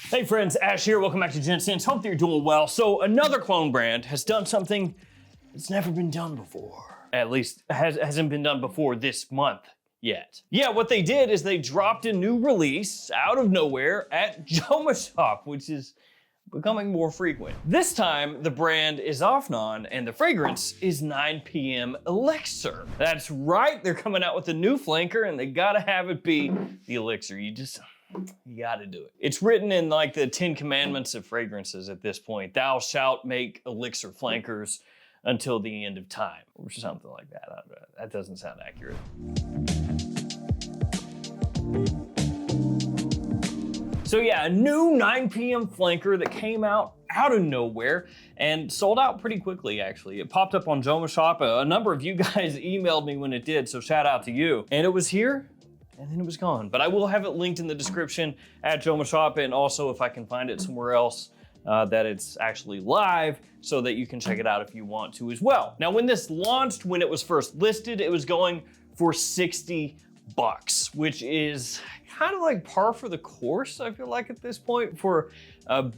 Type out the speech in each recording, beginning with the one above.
Hey friends, Ash here. Welcome back to Gents. Hope that you're doing well. So another clone brand has done something that's never been done before. At least hasn't been done before this month yet. Yeah, what they did is they dropped a new release out of nowhere at JOMASHOP, which is becoming more frequent. This time, the brand is Afnan and the fragrance is 9PM Elixir. That's right, they're coming out with a new flanker and they gotta have it be the Elixir. You gotta do it. It's written in like the 10 commandments of fragrances at this point. Thou shalt make elixir flankers until the end of time, or something like that. That doesn't sound accurate. So yeah, a new 9PM flanker that came out of nowhere and sold out pretty quickly, actually. It popped up on JOMASHOP. A number of you guys emailed me when it did, so shout out to you. And it was here, and then it was gone. But I will have it linked in the description at JOMASHOP, and also if I can find it somewhere else that it's actually live, so that you can check it out if you want to as well. Now, when this launched, when it was first listed, it was going for $60, which is kind of like par for the course, I feel like at this point, for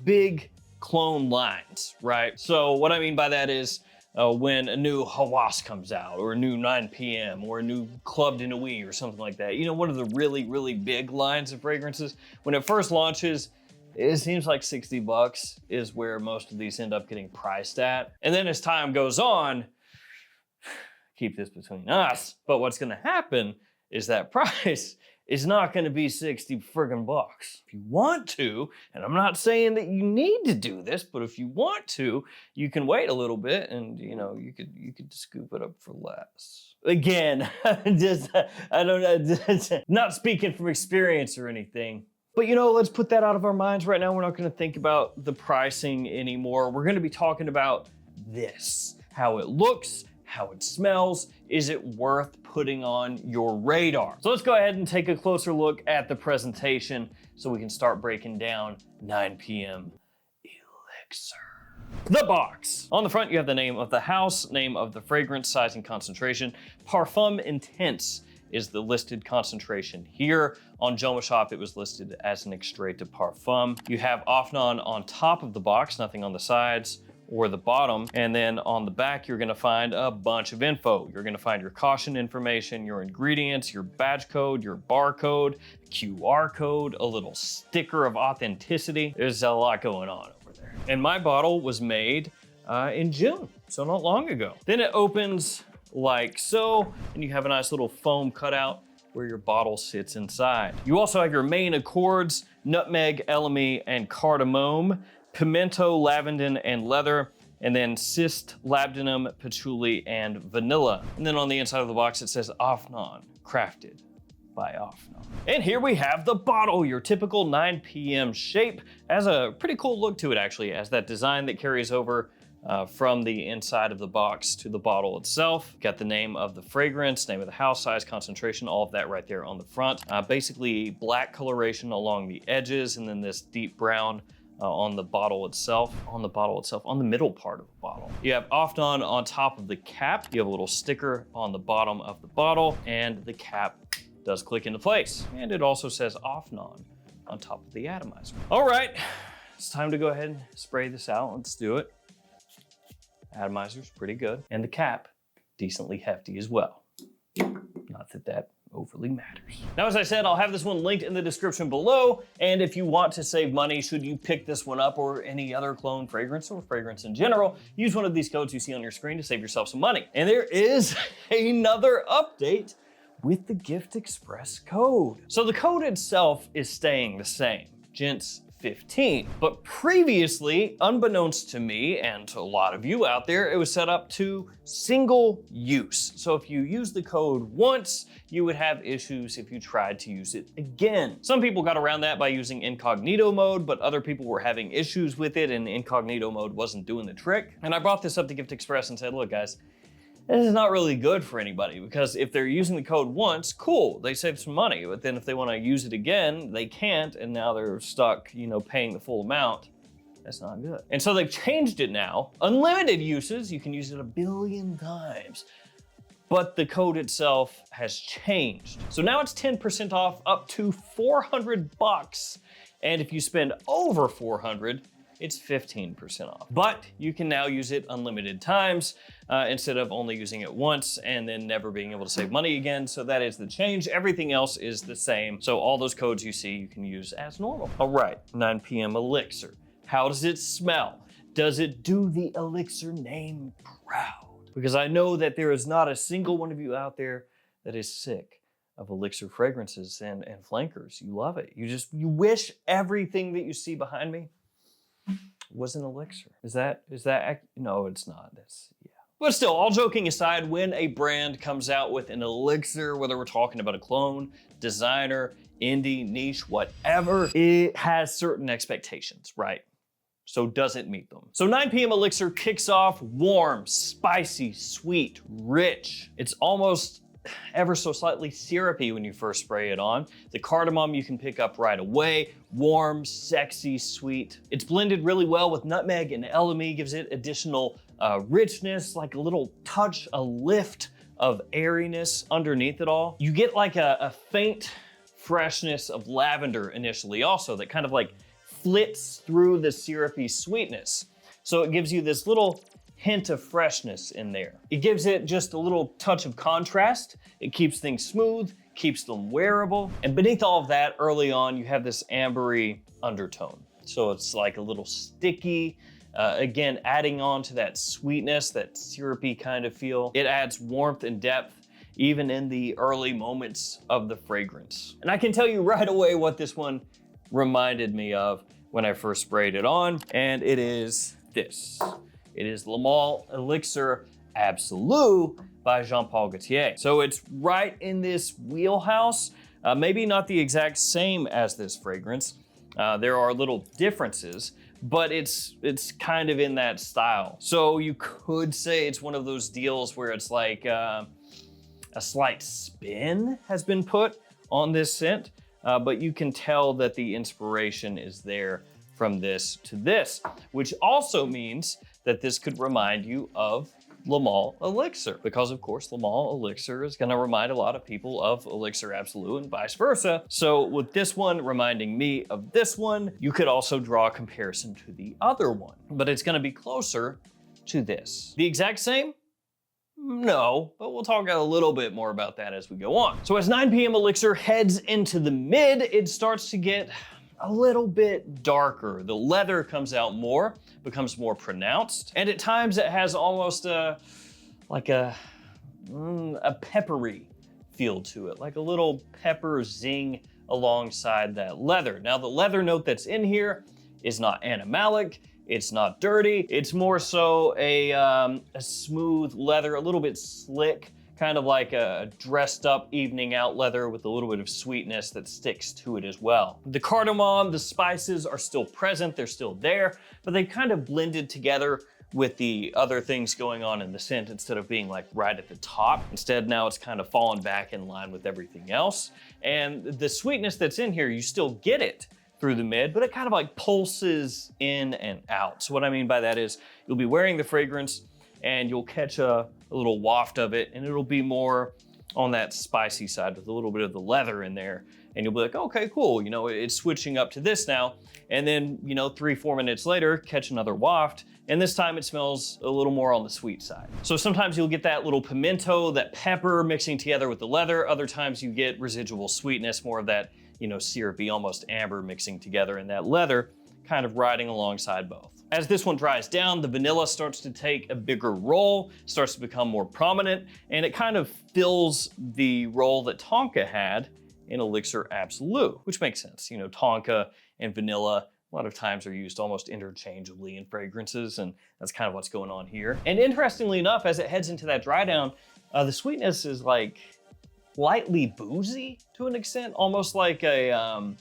big clone lines, right? So what I mean by that is when a new Hawas comes out, or a new 9PM, or a new Club de Nuit, or something like that. You know, one of the really, really big lines of fragrances. When it first launches, it seems like $60 is where most of these end up getting priced at. And then as time goes on, keep this between us, but what's gonna happen is that price is not gonna be 60 friggin' bucks. If you want to, and I'm not saying that you need to do this, but if you want to, you can wait a little bit and you know, you could scoop it up for less. Again, I don't know, not speaking from experience or anything. But you know, let's put that out of our minds right now. We're not gonna think about the pricing anymore. We're gonna be talking about this, how it looks, how it smells. Is it worth putting on your radar? So let's go ahead and take a closer look at the presentation so we can start breaking down 9PM Elixir. The box. On the front, you have the name of the house, name of the fragrance, size and concentration. Parfum Intense is the listed concentration here. On JOMASHOP, it was listed as an extrait de parfum. You have Afnan on top of the box, nothing on the sides or the bottom. And then on the back, you're gonna find a bunch of info. You're gonna find your caution information, your ingredients, your badge code, your barcode, QR code, a little sticker of authenticity. There's a lot going on over there. And my bottle was made in June, so not long ago. Then it opens like so, and you have a nice little foam cutout where your bottle sits inside. You also have your main accords, nutmeg, elemi, and cardamom, pimento, lavandin, and leather, and then cyst, labdanum, patchouli, and vanilla. And then on the inside of the box, it says Afnan, crafted by Afnan. And here we have the bottle, your typical 9PM shape. Has a pretty cool look to it, actually. It has that design that carries over from the inside of the box to the bottle itself. Got the name of the fragrance, name of the house, size, concentration, all of that right there on the front. Basically black coloration along the edges, and then this deep brown on the bottle itself, on the middle part of the bottle. You have Afnan on top of the cap. You have a little sticker on the bottom of the bottle, and the cap does click into place. And it also says Afnan on top of the atomizer. All right, it's time to go ahead and spray this out. Let's do it. Atomizer's pretty good, and the cap, decently hefty as well. Not that that overly matters. Now, as I said, I'll have this one linked in the description below, and if you want to save money, should you pick this one up or any other clone fragrance or fragrance in general, use one of these codes you see on your screen to save yourself some money. And there is another update with the Gift Express code. So the code itself is staying the same, Gents 15. But previously, unbeknownst to me and to a lot of you out there, it was set up to single use. So if you use the code once, you would have issues if you tried to use it again. Some people got around that by using incognito mode, but other people were having issues with it and incognito mode wasn't doing the trick. And I brought this up to Gift Express and said, look guys, this is not really good for anybody, because if they're using the code once, cool, they save some money. But then if they want to use it again, they can't, and now they're stuck, you know, paying the full amount. That's not good. And so they've changed it now. Unlimited uses, you can use it 1 billion times. But the code itself has changed. So now it's 10% off up to $400 And if you spend over 400, it's 15% off. But you can now use it unlimited times instead of only using it once and then never being able to save money again. So that is the change. Everything else is the same. So all those codes you see, you can use as normal. All right, 9PM Elixir. How does it smell? Does it do the Elixir name proud? Because I know that there is not a single one of you out there that is sick of Elixir fragrances and flankers. You love it. You wish everything that you see behind me was an Elixir. Is that, no, it's not. Yeah. But still, all joking aside, when a brand comes out with an Elixir, whether we're talking about a clone, designer, indie, niche, whatever, it has certain expectations, right? So does it meet them? So 9PM Elixir kicks off warm, spicy, sweet, rich. It's almost ever so slightly syrupy when you first spray it on. The cardamom you can pick up right away. Warm, sexy, sweet. It's blended really well with nutmeg and LME, gives it additional richness, like a little touch, a lift of airiness underneath it all. You get like a faint freshness of lavender initially also that kind of like flits through the syrupy sweetness. So it gives you this little hint of freshness in there. It gives it just a little touch of contrast. It keeps things smooth, keeps them wearable. And beneath all of that, early on, you have this ambery undertone. So it's like a little sticky, again, adding on to that sweetness, that syrupy kind of feel. It adds warmth and depth, even in the early moments of the fragrance. And I can tell you right away what this one reminded me of when I first sprayed it on, and it is this. It is Le Male Elixir Absolu by Jean-Paul Gaultier. So it's right in this wheelhouse, maybe not the exact same as this fragrance. There are little differences, but it's kind of in that style. So you could say it's one of those deals where it's like a slight spin has been put on this scent, but you can tell that the inspiration is there from this to this, which also means that this could remind you of Le Male Elixir, because of course Le Male Elixir is gonna remind a lot of people of Elixir Absolu and vice versa. So with this one reminding me of this one, you could also draw a comparison to the other one, but it's gonna be closer to this. The exact same? No, but we'll talk a little bit more about that as we go on. So as 9PM Elixir heads into the mid, it starts to get a little bit darker. The leather comes out more, becomes more pronounced, and at times it has almost a peppery feel to it, like a little pepper zing alongside that leather. Now the leather note that's in here is not animalic, it's not dirty, it's more so a smooth leather, a little bit slick, kind of like a dressed up evening out leather with a little bit of sweetness that sticks to it as well. The cardamom, the spices are still present, they're still there, but they kind of blended together with the other things going on in the scent instead of being like right at the top. Instead, now it's kind of fallen back in line with everything else. And the sweetness that's in here, you still get it through the mid, but it kind of like pulses in and out. So what I mean by that is you'll be wearing the fragrance and you'll catch a little waft of it, and it'll be more on that spicy side with a little bit of the leather in there. And you'll be like, okay, cool, you know, it's switching up to this now. And then, you know, 3-4 minutes later, catch another waft, and this time it smells a little more on the sweet side. So sometimes you'll get that little pimento, that pepper mixing together with the leather. Other times you get residual sweetness, more of that, you know, syrupy, almost amber mixing together, and that leather kind of riding alongside both. As this one dries down, the vanilla starts to take a bigger role, starts to become more prominent, and it kind of fills the role that Tonka had in Elixir Absolu, which makes sense. You know, Tonka and vanilla a lot of times are used almost interchangeably in fragrances, and that's kind of what's going on here. And interestingly enough, as it heads into that dry down, the sweetness is like lightly boozy to an extent, almost like a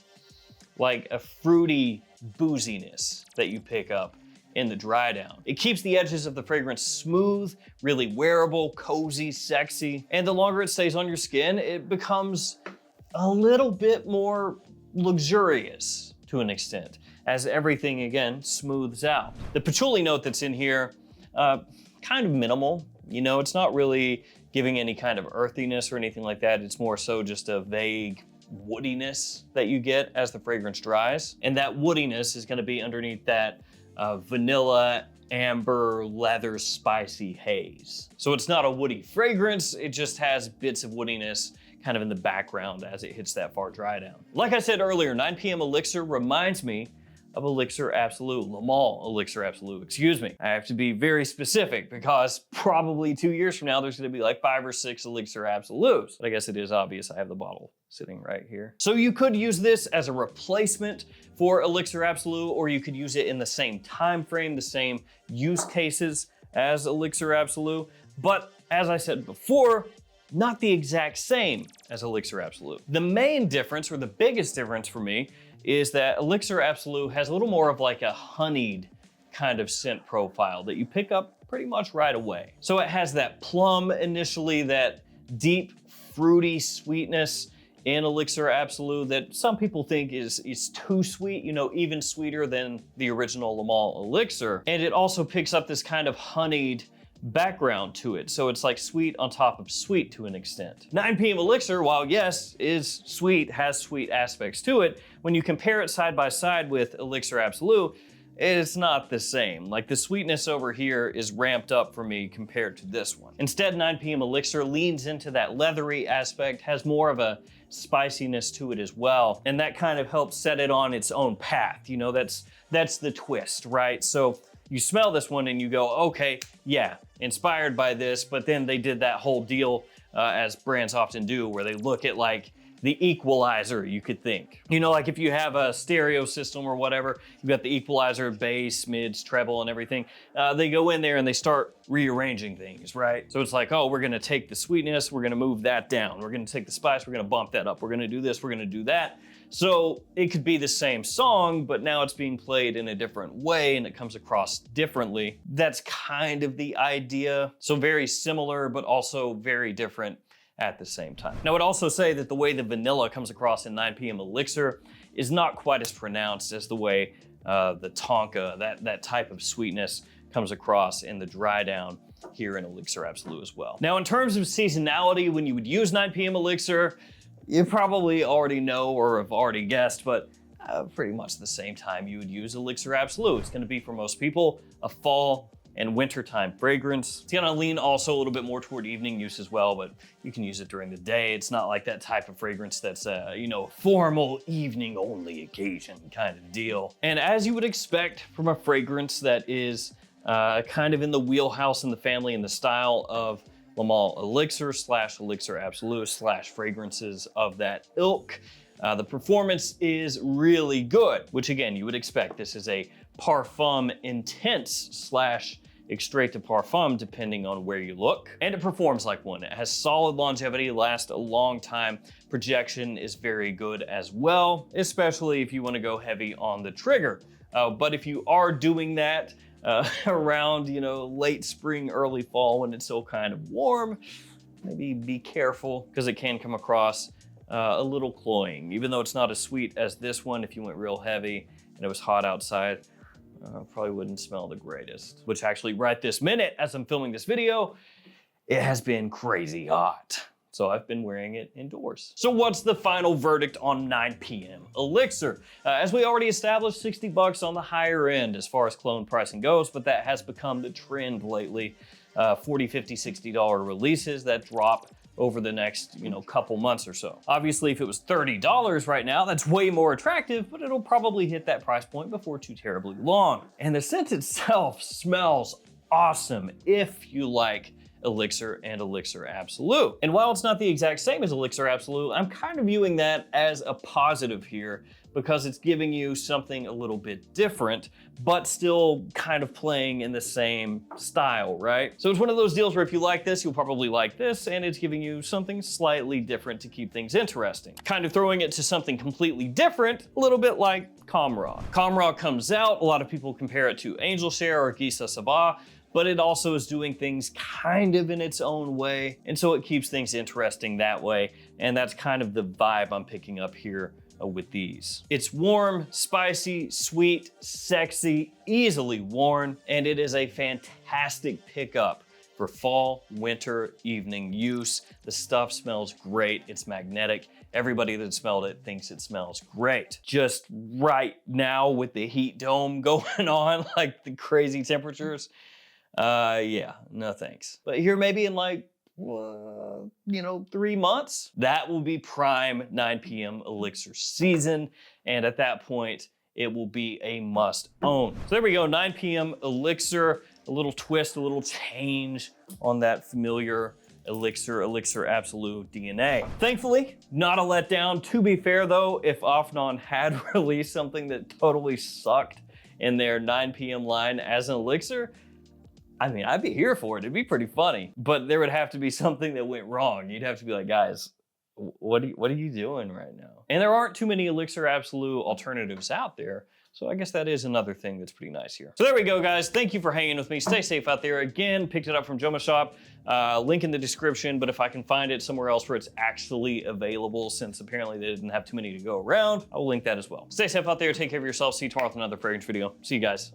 fruity booziness that you pick up in the dry down. It keeps the edges of the fragrance smooth, really wearable, cozy, sexy, and the longer it stays on your skin, it becomes a little bit more luxurious to an extent, as everything, again, smooths out. The patchouli note that's in here, kind of minimal. You know, it's not really giving any kind of earthiness or anything like that. It's more so just a vague woodiness that you get as the fragrance dries. And that woodiness is gonna be underneath that vanilla, amber, leather, spicy haze. So it's not a woody fragrance, it just has bits of woodiness kind of in the background as it hits that far dry down. Like I said earlier, 9PM Elixir reminds me of Elixir Absolute, Le Male Elixir Absolute, excuse me. I have to be very specific because probably 2 years from now, there's gonna be like 5 or 6 Elixir Absolutes. But I guess it is obvious I have the bottle sitting right here. So you could use this as a replacement for Elixir Absolute, or you could use it in the same time frame, the same use cases as Elixir Absolute. But as I said before, not the exact same as Elixir Absolute. The main difference, or the biggest difference for me, is that Elixir Absolute has a little more of like a honeyed kind of scent profile that you pick up pretty much right away. So it has that plum initially, that deep fruity sweetness in Elixir Absolute that some people think is too sweet, you know, even sweeter than the original Le Male Elixir. And it also picks up this kind of honeyed background to it. So it's like sweet on top of sweet to an extent. 9PM Elixir, while yes, is sweet, has sweet aspects to it, when you compare it side by side with Elixir Absolute, it's not the same. Like the sweetness over here is ramped up for me compared to this one. Instead, 9PM Elixir leans into that leathery aspect, has more of a spiciness to it as well. And that kind of helps set it on its own path. You know, that's the twist, right? So you smell this one and you go, okay, yeah, inspired by this, but then they did that whole deal as brands often do, where they look at like the equalizer, you could think. You know, like if you have a stereo system or whatever, you've got the equalizer, bass, mids, treble, and everything. They go in there and they start rearranging things, right? So it's like, oh, we're gonna take the sweetness, we're gonna move that down. We're gonna take the spice, we're gonna bump that up. We're gonna do this, we're gonna do that. So it could be the same song, but now it's being played in a different way and it comes across differently. That's kind of the idea. So very similar, but also very different at the same time. Now, I'd also say that the way the vanilla comes across in 9PM Elixir is not quite as pronounced as the way the tonka, that type of sweetness, comes across in the dry down here in Elixir Absolute as well. Now, in terms of seasonality, when you would use 9PM Elixir, you probably already know or have already guessed, but pretty much the same time you would use Elixir Absolute. It's gonna be, for most people, a fall and wintertime fragrance. It's gonna lean also a little bit more toward evening use as well, but you can use it during the day. It's not like that type of fragrance that's you know, formal evening only occasion kind of deal. And as you would expect from a fragrance that is kind of in the wheelhouse in the family and the style of Le Male Elixir / Elixir Absolute / fragrances of that ilk, the performance is really good, which again, you would expect. This is a parfum intense / straight to parfum, depending on where you look. And it performs like one. It has solid longevity, lasts a long time. Projection is very good as well, especially if you want to go heavy on the trigger. But if you are doing that around, you know, late spring, early fall, when it's still kind of warm, maybe be careful, because it can come across a little cloying. Even though it's not as sweet as this one, if you went real heavy and it was hot outside, probably wouldn't smell the greatest. Which actually, right this minute, as I'm filming this video, it has been crazy hot. So I've been wearing it indoors. So what's the final verdict on 9PM Elixir? As we already established, $60 on the higher end as far as clone pricing goes, but that has become the trend lately. $40, $50, $60 releases that drop over the next, you know, couple months or so. Obviously, if it was $30 right now, that's way more attractive, but it'll probably hit that price point before too terribly long. And the scent itself smells awesome if you like Elixir and Elixir Absolute. And while it's not the exact same as Elixir Absolute, I'm kind of viewing that as a positive here, because it's giving you something a little bit different, but still kind of playing in the same style, right? So it's one of those deals where if you like this, you'll probably like this, and it's giving you something slightly different to keep things interesting. Kind of throwing it to something completely different, a little bit like Kamra. Kamra comes out, a lot of people compare it to Angel Share or Gisa Sabah, but it also is doing things kind of in its own way, and so it keeps things interesting that way, and that's kind of the vibe I'm picking up here with these. It's warm, spicy, sweet, sexy, easily worn, and it is a fantastic pickup for fall, winter, evening use. The stuff smells great. It's magnetic. Everybody that smelled it thinks it smells great. Just right now with the heat dome going on, like the crazy temperatures, yeah, no thanks. But here maybe in like, 3 months, that will be prime 9 PM Elixir season. And at that point, it will be a must own. So there we go, 9 PM Elixir, a little twist, a little change on that familiar Elixir Absolute DNA. Thankfully, not a letdown. To be fair though, if Afnan had released something that totally sucked in their 9 PM line as an Elixir, I mean, I'd be here for it. It'd be pretty funny, but there would have to be something that went wrong. You'd have to be like, guys, what are you doing right now? And there aren't too many Elixir Absolute alternatives out there. So I guess that is another thing that's pretty nice here. So there we go, guys. Thank you for hanging with me. Stay safe out there. Again, picked it up from JOMASHOP. Link in the description, but if I can find it somewhere else where it's actually available, since apparently they didn't have too many to go around, I will link that as well. Stay safe out there. Take care of yourself. See you tomorrow with another fragrance video. See you guys.